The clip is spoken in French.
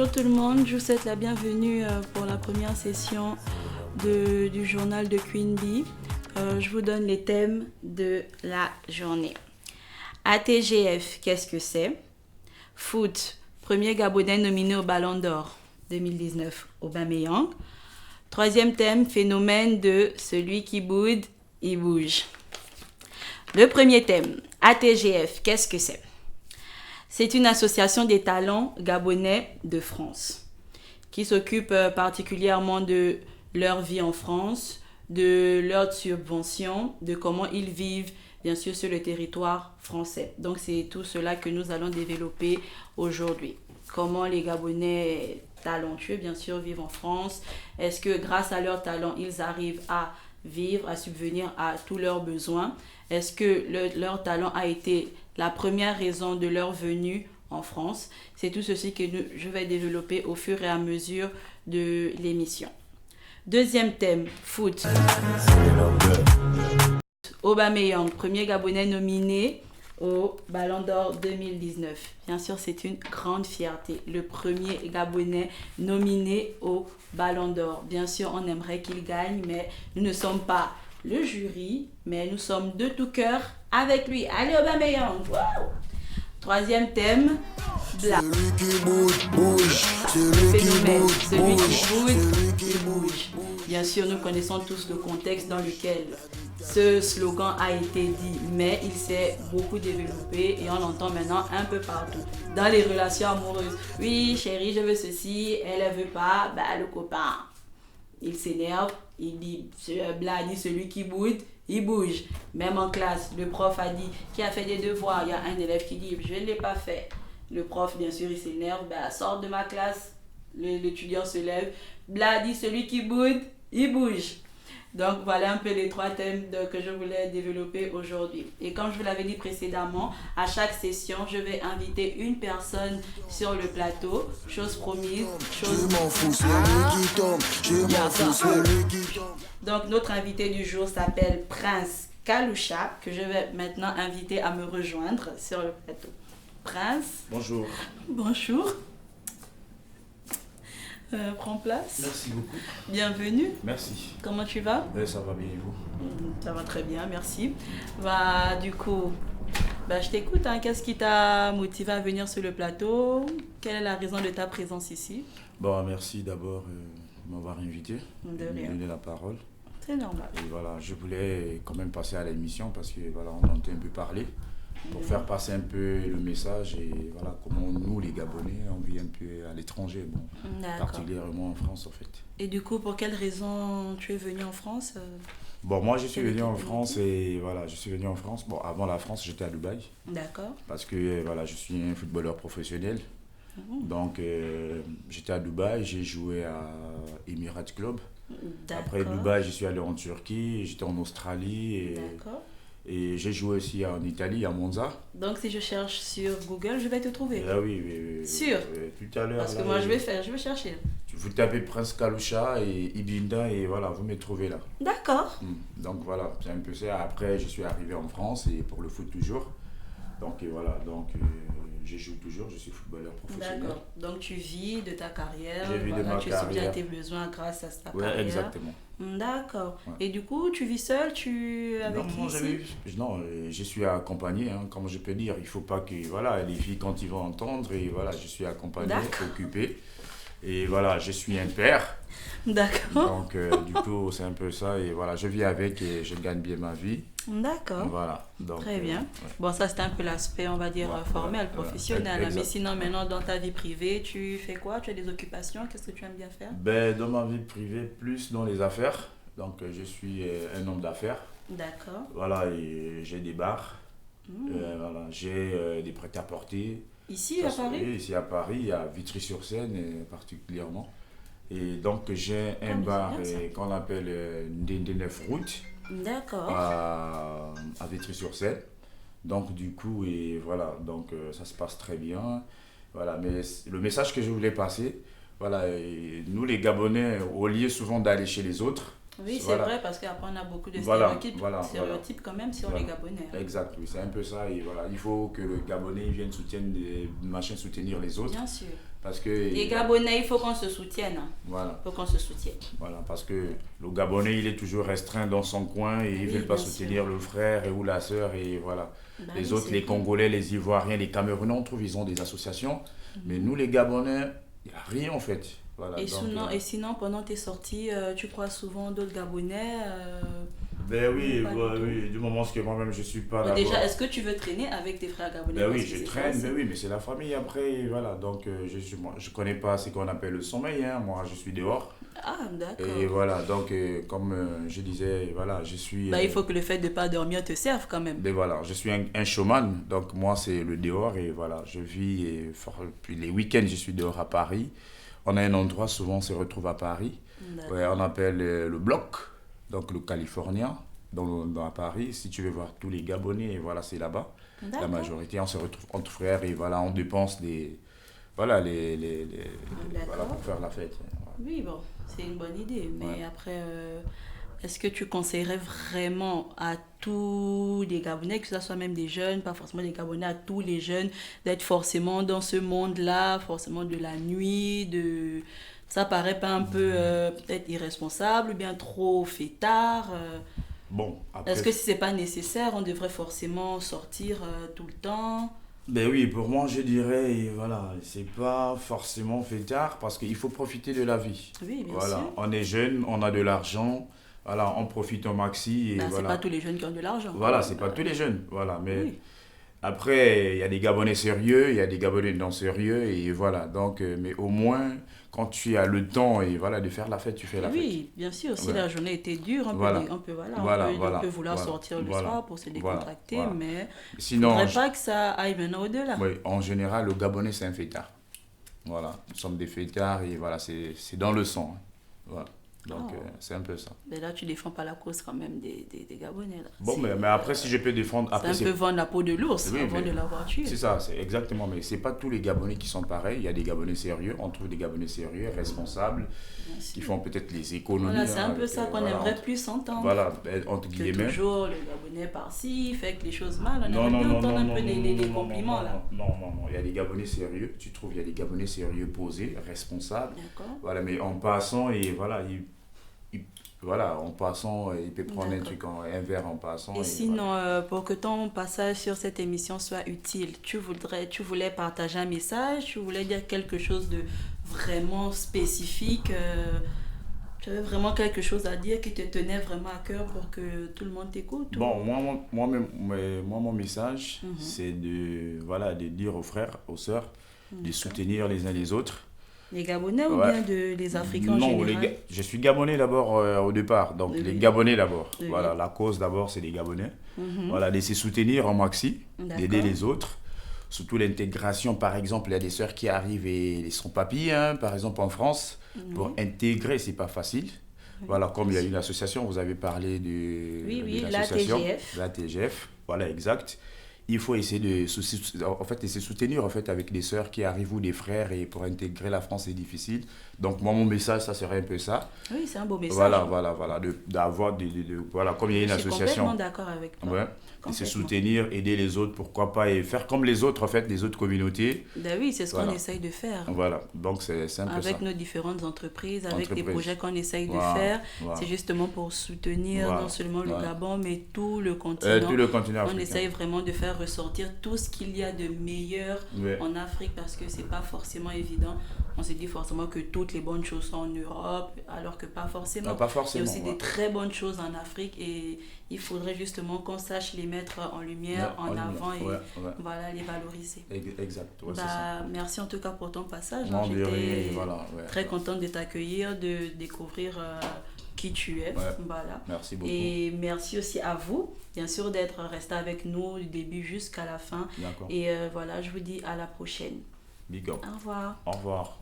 Bonjour tout le monde, je vous souhaite la bienvenue pour la première session du journal de Queen Bee. Je vous donne les thèmes de la journée. ATGF, qu'est-ce que c'est? Foot, premier Gabonais nominé au Ballon d'Or 2019, Aubameyang. Troisième thème, phénomène de celui qui boude, il bouge. Le premier thème, ATGF, qu'est-ce que c'est? C'est une association des talents gabonais de France qui s'occupe particulièrement de leur vie en France, de leurs subventions, de comment ils vivent bien sûr sur le territoire français. Donc c'est tout cela que nous allons développer aujourd'hui. Comment les Gabonais talentueux bien sûr vivent en France. Est-ce que grâce à leur talent, ils arrivent à vivre, à subvenir à tous leurs besoins? Est-ce que leur talent a été la première raison de leur venue en France? C'est tout ceci que je vais développer au fur et à mesure de l'émission. Deuxième thème, foot. Aubameyang, premier Gabonais nominé au Ballon d'Or 2019. Bien sûr, c'est une grande fierté. Le premier Gabonais nominé au Ballon d'Or. Bien sûr, on aimerait qu'il gagne, mais nous ne sommes pas le jury, mais nous sommes de tout cœur avec lui. Allez, Aubameyang! Wow! Troisième thème, Black. Celui qui bouge, celui qui bouge, celui qui bouge, il bouge. Bien sûr, nous connaissons tous le contexte dans lequel ce slogan a été dit, mais il s'est beaucoup développé et on l'entend maintenant un peu partout. Dans les relations amoureuses, oui, chérie, je veux ceci, elle ne veut pas, bah, le copain, il s'énerve, il dit, celui qui boude, il bouge. Même en classe, le prof a dit, qui a fait des devoirs, il y a un élève qui dit, je ne l'ai pas fait. Le prof, bien sûr, il s'énerve, bah, sort de ma classe, l'étudiant se lève, celui qui boude, il bouge. Donc voilà un peu les trois thèmes que je voulais développer aujourd'hui. Et comme je vous l'avais dit précédemment, à chaque session, je vais inviter une personne sur le plateau. Chose promise, chose... Je m'en fous, celui qui tombe, je m'en fous, celui qui tombe. Donc notre invité du jour s'appelle Prince Kaloucha, que je vais maintenant inviter à me rejoindre sur le plateau. Prince. Bonjour. Bonjour. Prends place. Merci beaucoup. Bienvenue. Merci. Comment tu vas? Ça va bien et vous? Ça va très bien, merci. Du coup, je t'écoute. Qu'est-ce qui t'a motivé à venir sur le plateau? Quelle est la raison de ta présence ici? Merci d'abord de m'avoir invité, de me donner la parole. C'est normal. Et voilà, je voulais quand même passer à l'émission parce que voilà, on entend un peu parler pour faire passer un peu le message et voilà comment nous les Gabonais on vit un peu à l'étranger, particulièrement en France en fait. Et du coup, pour quelle raison tu es venu en France? Moi je suis venu en France et voilà, je suis venu en France. Avant la France, j'étais à Dubaï. D'accord. Parce que voilà, je suis un footballeur professionnel. Donc j'étais à Dubaï, j'ai joué à Emirates Club. Après Dubaï, je suis allé en Turquie, j'étais en Australie et j'ai joué aussi en Italie, à Monza. Donc si je cherche sur Google, je vais te trouver. Ah oui. Sûr. Tout à l'heure. Parce que moi je vais chercher. Vous tapez Prince Kaloucha et Ibinda et voilà, vous me trouvez là. D'accord. Donc voilà, c'est un peu ça. Après, je suis arrivé en France et pour le foot toujours. Donc voilà, je joue toujours, je suis footballeur professionnel. D'accord. Donc tu vis de ta carrière, je vis de ma tu carrière. subis à tes besoins grâce à ta carrière. Oui, exactement. D'accord. Ouais. Et du coup, tu vis seul, avec qui ici? Non, je suis accompagné, comme je peux dire. Il ne faut pas que les filles, quand ils vont entendre, et voilà, je suis accompagné, occupé. Et voilà, je suis un père. D'accord. Donc, du coup, c'est un peu ça. Et voilà, je vis avec et je gagne bien ma vie. D'accord. Voilà. Donc, très bien. Ça, c'est un peu l'aspect, on va dire, formel, professionnel. Mais sinon, maintenant, dans ta vie privée, tu fais quoi? Tu as des occupations? Qu'est-ce que tu aimes bien faire? Dans ma vie privée, plus dans les affaires. Donc, je suis un homme d'affaires. D'accord. Voilà, et j'ai des bars. J'ai des prêt-à-porter. Ici, à Paris? Oui, ici à Paris, à Vitry-sur-Seine particulièrement. Et donc, j'ai un bar qu'on appelle Ndende Route. D'accord. À Vitry-sur-Seine. Donc, du coup, et voilà, donc ça se passe très bien. Voilà, mais le message que je voulais passer, nous les Gabonais, au lieu souvent d'aller chez les autres. Oui, c'est vrai, parce qu'après on a beaucoup de stéréotypes quand même sur les Gabonais. Exact, oui, c'est un peu ça. Et voilà, il faut que le Gabonais vienne soutenir les autres. Bien sûr. Parce que les Gabonais, il faut qu'on se soutienne. voilà. Il faut qu'on se soutienne. Voilà, parce que le Gabonais, il est toujours restreint dans son coin et il ne veut pas soutenir le frère ou la sœur. Et voilà. Les autres, les Congolais, les Ivoiriens, les Camerounais, on trouve, ils ont des associations. Mais nous, les Gabonais, il n'y a rien en fait. Voilà, et sinon, pendant tes sorties, tu crois souvent d'autres Gabonais Ben oui, du moment que moi-même je suis pas là. Déjà, est-ce que tu veux traîner avec tes frères Gabonais? Ben oui, je traîne, mais c'est la famille après. Voilà, donc je connais pas ce qu'on appelle le sommeil. Hein. Moi, je suis dehors. Ah, d'accord. Et voilà, donc comme je disais, voilà, je suis... il faut que le fait de ne pas dormir te serve quand même. Mais voilà, je suis un showman, donc moi c'est le dehors et voilà, je vis, puis les week-ends je suis dehors à Paris. On a un endroit, souvent on se retrouve à Paris, ouais, on appelle le bloc, donc le Californien, à Paris. Si tu veux voir tous les Gabonais, voilà, c'est là-bas. La majorité, on se retrouve entre frères et voilà, on dépense voilà, voilà, pour faire la fête. Voilà. Oui, bon, c'est une bonne idée, mais après... Est-ce que tu conseillerais vraiment à tous les Gabonais, que ce soit même des jeunes, pas forcément des Gabonais, à tous les jeunes, d'être forcément dans ce monde-là, forcément de la nuit, ça paraît pas un peu peut-être irresponsable ou bien trop fêtard Bon, après... Est-ce que si c'est pas nécessaire, on devrait forcément sortir tout le temps? Ben oui, pour moi, je dirais, voilà, c'est pas forcément fêtard parce qu'il faut profiter de la vie. Oui, bien voilà, sûr. On est jeune, on a de l'argent. Voilà, on profite au maxi. Et c'est pas tous les jeunes qui ont de l'argent. Voilà, c'est pas tous les jeunes. Voilà, mais après, il y a des Gabonais sérieux, il y a des Gabonais non sérieux. Et voilà, donc, mais au moins, quand tu as le temps et voilà, de faire la fête, tu fais la fête. Oui, bien sûr. Si la journée était dure, on peut vouloir sortir le soir pour se décontracter, mais sinon, il ne faudrait pas que ça aille maintenant au-delà. Oui, en général, le Gabonais, c'est un fêtard. Voilà, nous sommes des fêtards et voilà, c'est dans le sang. Hein. Voilà. Donc, c'est un peu ça. Mais là, tu défends pas la cause quand même des Gabonais. Là. Bon, mais après, si je peux défendre... C'est un peu vendre la peau de l'ours avant de l'avoir tué. C'est ça, c'est exactement. Mais c'est pas tous les Gabonais qui sont pareils. Il y a des Gabonais sérieux. On trouve des Gabonais sérieux, responsables, qui font peut-être les économies. Voilà, c'est un peu ça qu'on aimerait plus entendre. Voilà, entre guillemets. Toujours le Gabonais par-ci, fait que les choses mal. On aimerait bien entendre un peu les compliments là. Non. Il y a des Gabonais sérieux. Tu trouves, il y a des Gabonais sérieux, posés, responsables. D'accord. Voilà, mais en passant, et voilà, voilà, en passant, il peut prendre un verre en passant. Et sinon, pour que ton passage sur cette émission soit utile, tu voulais partager un message, tu voulais dire quelque chose de vraiment spécifique, tu avais vraiment quelque chose à dire qui te tenait vraiment à cœur pour que tout le monde t'écoute? Bon, moi, mon message, c'est de dire aux frères, aux sœurs, de soutenir les uns les autres. Les Gabonais ou bien les Africains en général? Non, je suis Gabonais d'abord au départ, donc les Gabonais d'abord. Voilà, la cause d'abord, c'est les Gabonais. Voilà, de se soutenir en maxi, d'aider les autres. Surtout l'intégration, par exemple, il y a des sœurs qui arrivent et sont papilles, hein, par exemple en France, pour intégrer, c'est pas facile. Voilà, comme il y a une association, vous avez parlé de l'association. L'ATGF, voilà, exact. Il faut essayer de se soutenir avec des sœurs qui arrivent ou des frères, et pour intégrer la France c'est difficile. Donc moi mon message ça serait un peu ça. Oui, c'est un beau message. Voilà, d'avoir voilà, comme il y a une association. Je suis complètement d'accord avec toi. Ouais. Et se soutenir, aider les autres, pourquoi pas, et faire comme les autres les autres communautés. Ben oui, c'est ce qu'on essaye de faire. Voilà, donc c'est un peu ça. Avec nos différentes entreprises, avec les projets qu'on essaye de faire, c'est justement pour soutenir non seulement le Gabon, mais tout le continent. Tout le continent africain. On essaye vraiment de faire ressortir tout ce qu'il y a de meilleur en Afrique, parce que c'est pas forcément évident. On se dit forcément que toutes les bonnes choses sont en Europe, alors que pas forcément. Non, pas forcément. Il y a aussi des très bonnes choses en Afrique, et il faudrait justement qu'on sache les mettre en lumière, en avant, et voilà, les valoriser. Exact. Ouais, c'est ça. Merci en tout cas pour ton passage. J'étais très contente de t'accueillir, de découvrir qui tu es. Voilà. Merci beaucoup. Et merci aussi à vous, bien sûr, d'être resté avec nous du début jusqu'à la fin. D'accord. Et voilà, je vous dis à la prochaine. Big up. Au revoir. Au revoir.